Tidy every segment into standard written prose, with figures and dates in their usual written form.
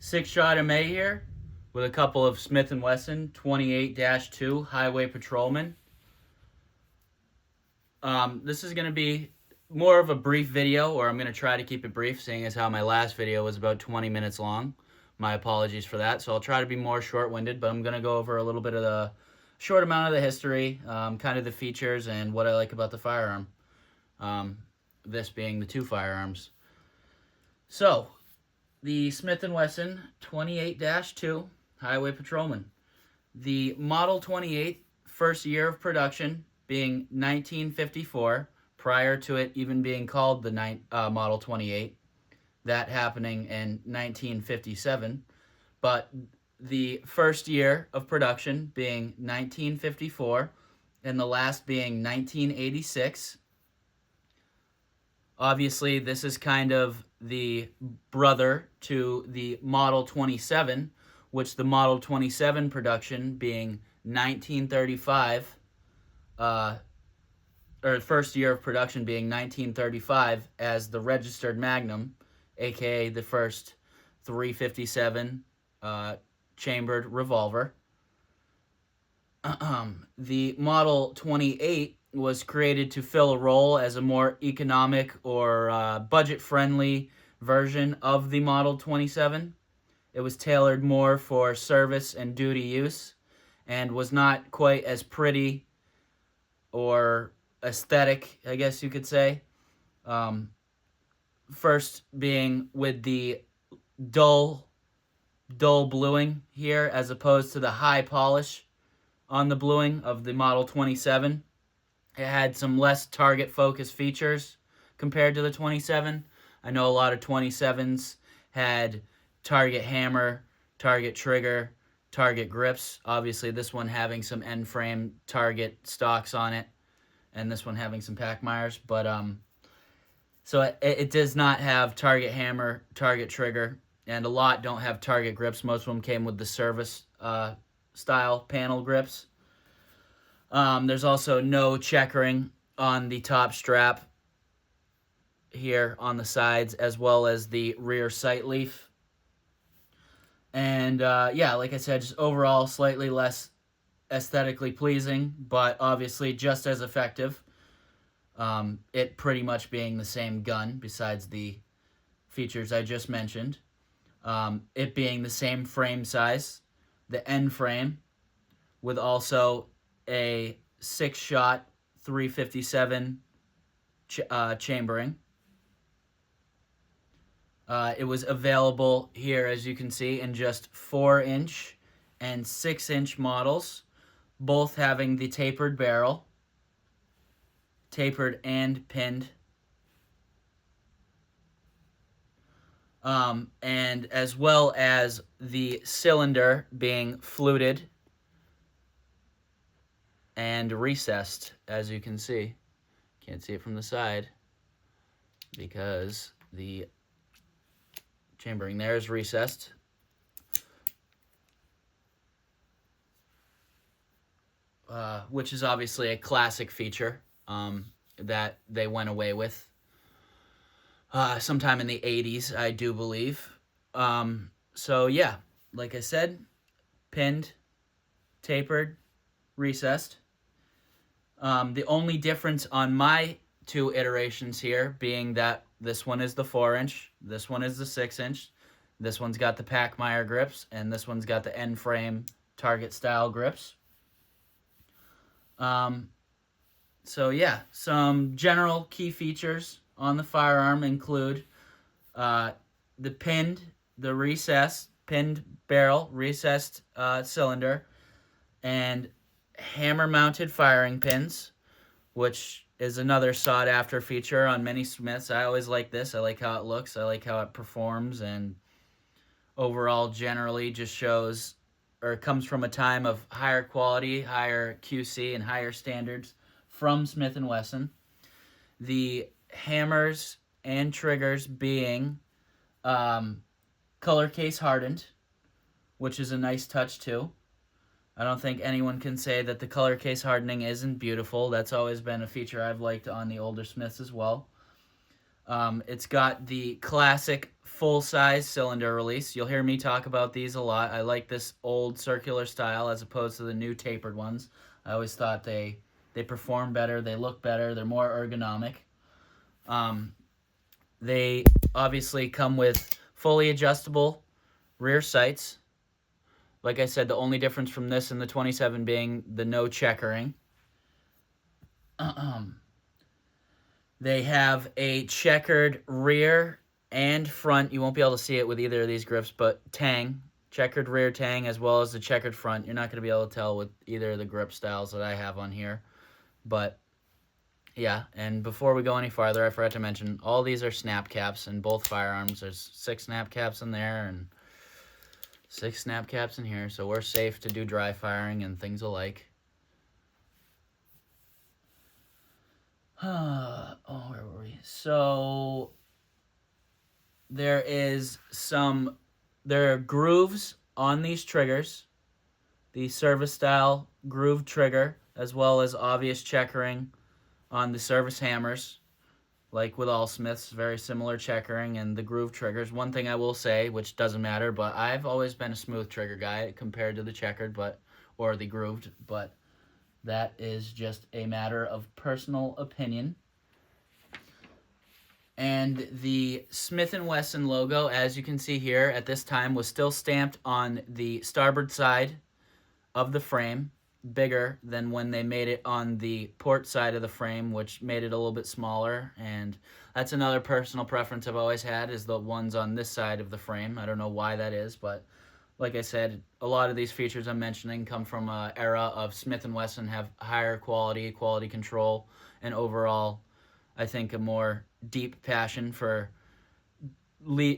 Six-shot MA here with a couple of Smith Wesson 28-2 Highway Patrolman. This is going to be more of a brief video, or I'm going to try to keep it brief, seeing as how my last video was about 20 minutes long. My apologies for that. So I'll try to be more short-winded, but I'm going to go over a little bit of the short amount of the history, kind of the features, and what I like about the firearm. This being the two firearms. So, the Smith Wesson 28-2 Highway Patrolman. The Model 28, first year of production being 1954, prior to it even being called the Model 28. That happening in 1957. But the first year of production being 1954, and the last being 1986. Obviously, this is kind of the brother to the Model 27, which the Model 27 production being 1935, or first year of production being 1935 as the registered Magnum, aka the first .357 chambered revolver. The Model 28 was created to fill a role as a more economic or budget-friendly version of the Model 27. It was tailored more for service and duty use and was not quite as pretty or aesthetic, I guess you could say. First being with the dull bluing here as opposed to the high polish on the bluing of the Model 27. It had some less target focus features compared to the 27. I know a lot of 27s had target hammer, target trigger, target grips. Obviously, this one having some end frame target stocks on it, and this one having some Packmeyers. But so it does not have target hammer, target trigger, and a lot don't have target grips. Most of them came with the service style panel grips. There's also no checkering on the top strap here on the sides, as well as the rear sight leaf. And yeah, like I said, just overall slightly less aesthetically pleasing, but obviously just as effective. It pretty much being the same gun, besides the features I just mentioned. It being the same frame size, the end frame, with also a 6-shot 357 chambering. It was available here, as you can see, in just 4-inch and 6-inch models, both having the tapered barrel, tapered and pinned. And as well as the cylinder being fluted and recessed, as you can see. Can't see it from the side because the chambering there is recessed. Which is obviously a classic feature that they went away with sometime in the 80s, I do believe. So yeah, like I said, pinned, tapered, recessed. The only difference on my two iterations here being that this one is the 4-inch, this one is the 6-inch, this one's got the Packmeyer grips, and this one's got the end frame target style grips. So yeah, some general key features on the firearm include the pinned barrel, recessed cylinder, and hammer-mounted firing pins, which is another sought-after feature on many Smiths. I always like this. I like how it looks. I like how it performs, and overall generally just shows or comes from a time of higher quality, higher QC, and higher standards from Smith & Wesson. The hammers and triggers being color case hardened, which is a nice touch too. I don't think anyone can say that the color case hardening isn't beautiful. That's always been a feature I've liked on the older Smiths as well. It's got the classic full-size cylinder release. You'll hear me talk about these a lot. I like this old circular style as opposed to the new tapered ones. I always thought they perform better, they look better, they're more ergonomic. Um, they obviously come with fully adjustable rear sights. Like I said, the only difference from this and the 27 being the no checkering. They have a checkered rear and front. You won't be able to see it with either of these grips, but tang, checkered rear tang, as well as the checkered front. You're not going to be able to tell with either of the grip styles that I have on here. But yeah, and before we go any farther, I forgot to mention, all these are snap caps in both firearms. There's 6 snap caps in there and 6 snap caps in here, so we're safe to do dry firing and things alike. Oh, where were we? So there are grooves on these triggers, the service style groove trigger, as well as obvious checkering on the service hammers, like with all Smiths, very similar checkering and the groove triggers. One thing I will say, which doesn't matter, but I've always been a smooth trigger guy compared to the checkered, or the grooved, but that is just a matter of personal opinion. And the Smith Wesson logo, as you can see here, at this time was still stamped on the starboard side of the frame, bigger than when they made it on the port side of the frame, which made it a little bit smaller. And that's another personal preference I've always had, is the ones on this side of the frame. I don't know why that is, but like I said, a lot of these features I'm mentioning come from an era of Smith & Wesson have higher quality control, and overall, I think a more deep passion for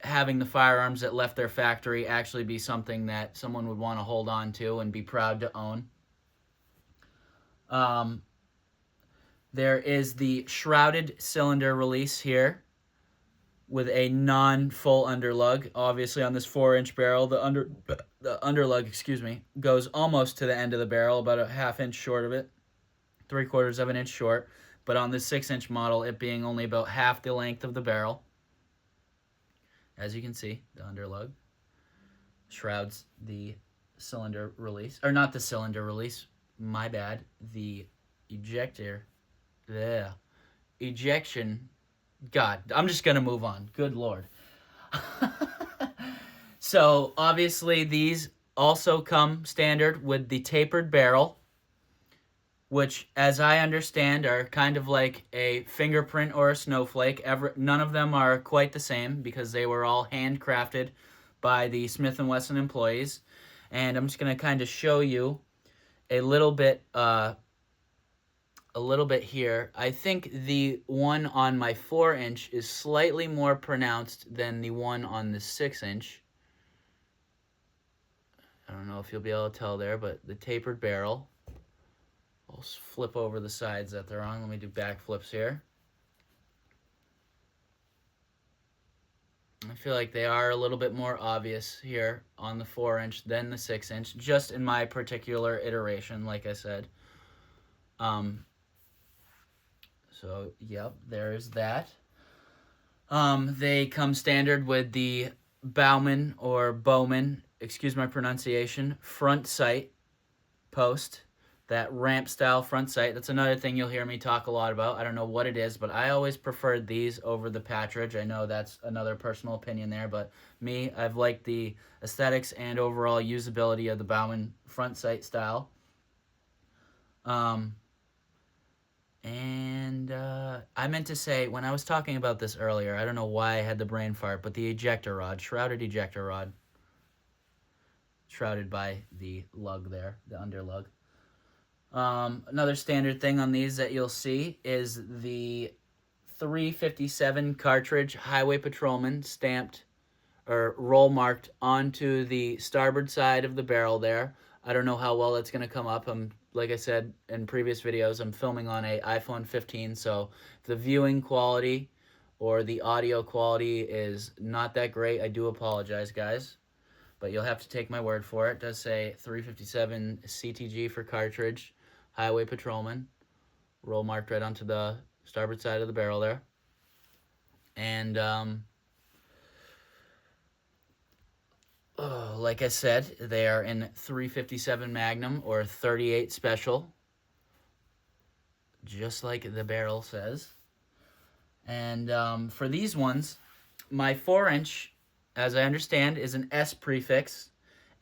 having the firearms that left their factory actually be something that someone would want to hold on to and be proud to own. There is the shrouded cylinder release here with a non-full underlug. Obviously, on this 4-inch barrel, the underlug, goes almost to the end of the barrel, about a half-inch short of it, 3/4 of an inch short. But on this 6-inch model, it being only about half the length of the barrel. As you can see, the underlug shrouds the cylinder release, or not the cylinder release, my bad, the ejector, ejection. God, I'm just gonna move on. Good Lord. So obviously these also come standard with the tapered barrel, which, as I understand, are kind of like a fingerprint or a snowflake. None of them are quite the same because they were all handcrafted by the Smith & Wesson employees. And I'm just going to kind of show you a little bit here. I think the one on my 4-inch is slightly more pronounced than the one on the 6-inch. I don't know if you'll be able to tell there, but the tapered barrel. I'll flip over the sides that they're on. Let me do back flips here. I feel like they are a little bit more obvious here on the 4-inch than the 6-inch, just in my particular iteration, like I said. So, yep, there's that. They come standard with the Bowman, excuse my pronunciation, front sight post. That ramp style front sight. That's another thing you'll hear me talk a lot about. I don't know what it is, but I always preferred these over the Patridge. I know that's another personal opinion there, but me, I've liked the aesthetics and overall usability of the Bowman front sight style. I meant to say, when I was talking about this earlier, I don't know why I had the brain fart, but the ejector rod, shrouded ejector rod, shrouded by the lug there, the underlug. Another standard thing on these that you'll see is the 357 cartridge Highway Patrolman stamped or roll marked onto the starboard side of the barrel there. I don't know how well that's going to come up. Like I said in previous videos, I'm filming on an iPhone 15, so if the viewing quality or the audio quality is not that great, I do apologize, guys. But you'll have to take my word for it. It does say 357 CTG for cartridge, Highway Patrolman, roll marked right onto the starboard side of the barrel there. And like I said, they are in 357 Magnum or 38 Special, just like the barrel says. And for these ones, my 4-inch, as I understand, is an S prefix,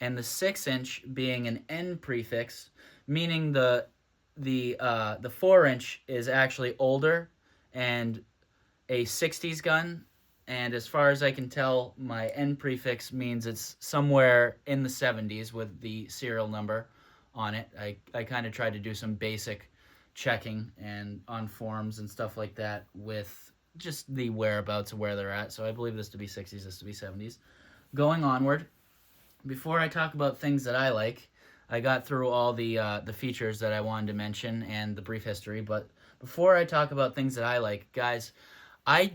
and the 6-inch being an N prefix, meaning the 4-inch is actually older and a 60s gun. And as far as I can tell, my N prefix means it's somewhere in the 70s with the serial number on it. I kind of tried to do some basic checking and on forums and stuff like that with just the whereabouts of where they're at. So I believe this to be 60s, this to be 70s. Going onward, before I talk about things that I like, I got through all the features that I wanted to mention and the brief history. But before I talk about things that I like, guys, I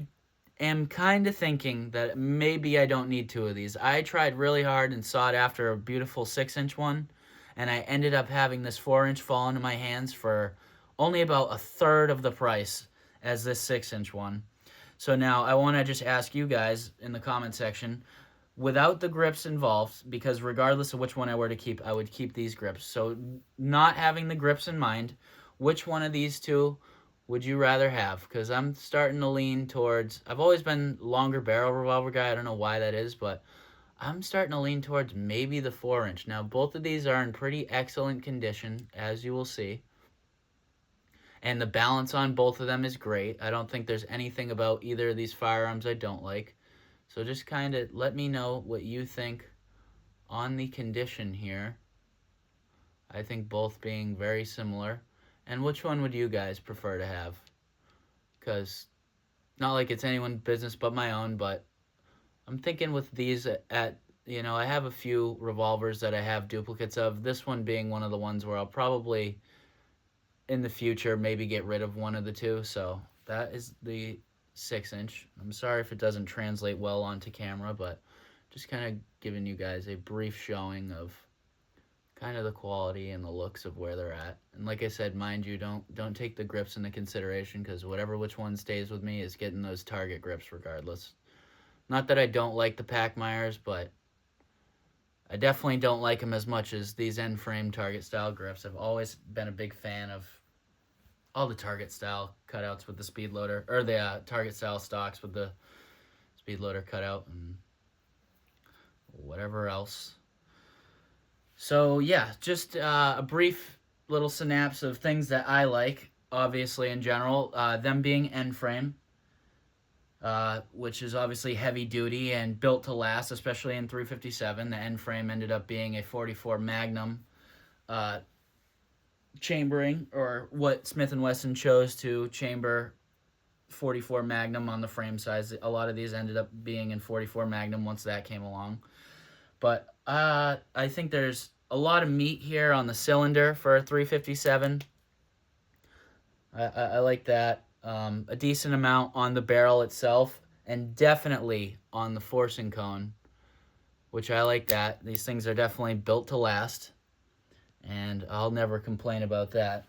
am kind of thinking that maybe I don't need two of these. I tried really hard and sought after a beautiful 6-inch one, and I ended up having this 4-inch fall into my hands for only about a third of the price as this 6-inch one. So now I want to just ask you guys in the comment section, without the grips involved, because regardless of which one I were to keep, I would keep these grips. So not having the grips in mind, which one of these two would you rather have? Because I'm starting to lean towards, I've always been longer barrel revolver guy. I don't know why that is, but I'm starting to lean towards maybe the 4-inch. Now, both of these are in pretty excellent condition, as you will see. And the balance on both of them is great. I don't think there's anything about either of these firearms I don't like. So just kind of let me know what you think on the condition here. I think both being very similar. And which one would you guys prefer to have? Because not like it's anyone's business but my own, but I'm thinking with these I have a few revolvers that I have duplicates of. This one being one of the ones where I'll probably in the future maybe get rid of one of the two. So that is the 6-inch. I'm sorry if it doesn't translate well onto camera, but just kind of giving you guys a brief showing of kind of the quality and the looks of where they're at. And like I said, mind you, don't take the grips into consideration, because which one stays with me is getting those target grips regardless. Not that I don't like the Packmeyers, but I definitely don't like them as much as these end-frame target style grips. I've always been a big fan of all the target style cutouts with the speed loader, or the target style stocks with the speed loader cutout and whatever else. So yeah, just a brief little synapse of things that I like, obviously in general, them being end frame, which is obviously heavy duty and built to last, especially in 357. The end frame ended up being a 44 Magnum chambering, or what Smith Wesson chose to chamber 44 Magnum on the frame size. A lot of these ended up being in 44 Magnum once that came along. But I think there's a lot of meat here on the cylinder for a 357. I like that. A decent amount on the barrel itself, and definitely on the forcing cone, which I like that. These things are definitely built to last, and I'll never complain about that.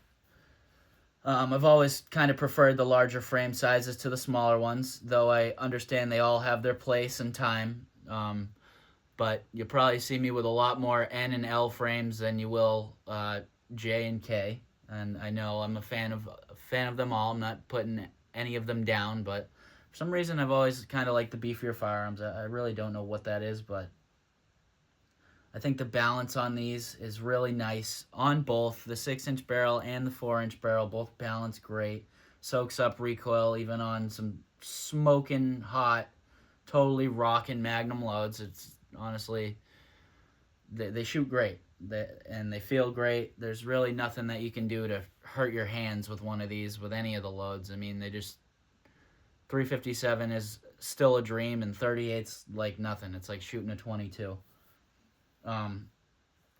I've always kind of preferred the larger frame sizes to the smaller ones, though I understand they all have their place and time. But you'll probably see me with a lot more N and L frames than you will J and K. And I know I'm a fan of them all. I'm not putting any of them down, but for some reason I've always kind of liked the beefier firearms. I really don't know what that is, but I think the balance on these is really nice on both the 6-inch barrel and the 4-inch barrel. Both balance great. Soaks up recoil even on some smoking hot, totally rocking Magnum loads. It's honestly, they shoot great, and they feel great. There's really nothing that you can do to hurt your hands with one of these, with any of the loads. I mean, 357 is still a dream, and 38's like nothing. It's like shooting a 22. I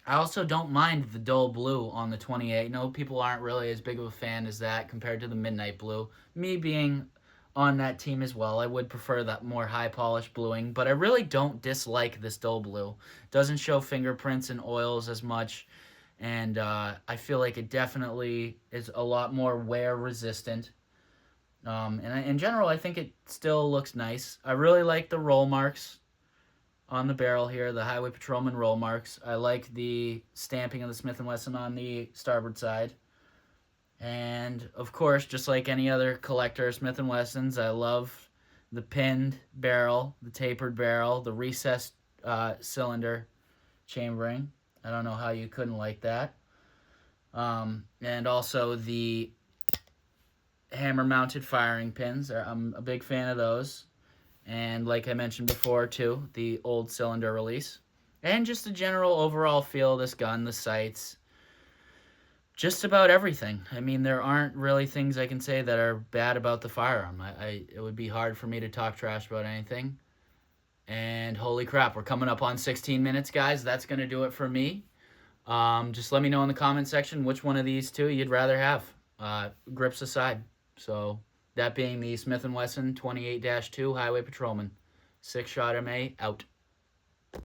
also don't mind the dull blue on the 28. No, people aren't really as big of a fan as that compared to the midnight blue. Me being on that team as well, I would prefer that more high polish bluing, but I really don't dislike this dull blue. It doesn't show fingerprints and oils as much, and I feel like it definitely is a lot more wear resistant. In general, I think it still looks nice. I really like the roll marks on the barrel here, the Highway Patrolman roll marks. I like the stamping of the Smith & Wesson on the starboard side. And, of course, just like any other collector of Smith & Wessons, I love the pinned barrel, the tapered barrel, the recessed cylinder chambering. I don't know how you couldn't like that. And also the hammer-mounted firing pins. I'm a big fan of those. And like I mentioned before, too, the old cylinder release. And just the general overall feel of this gun, the sights, just about everything. I mean, there aren't really things I can say that are bad about the firearm. It would be hard for me to talk trash about anything. And holy crap, we're coming up on 16 minutes, guys. That's going to do it for me. Just let me know in the comment section which one of these two you'd rather have, grips aside. So that being the Smith & Wesson 28-2 Highway Patrolman. 6-shot MA out.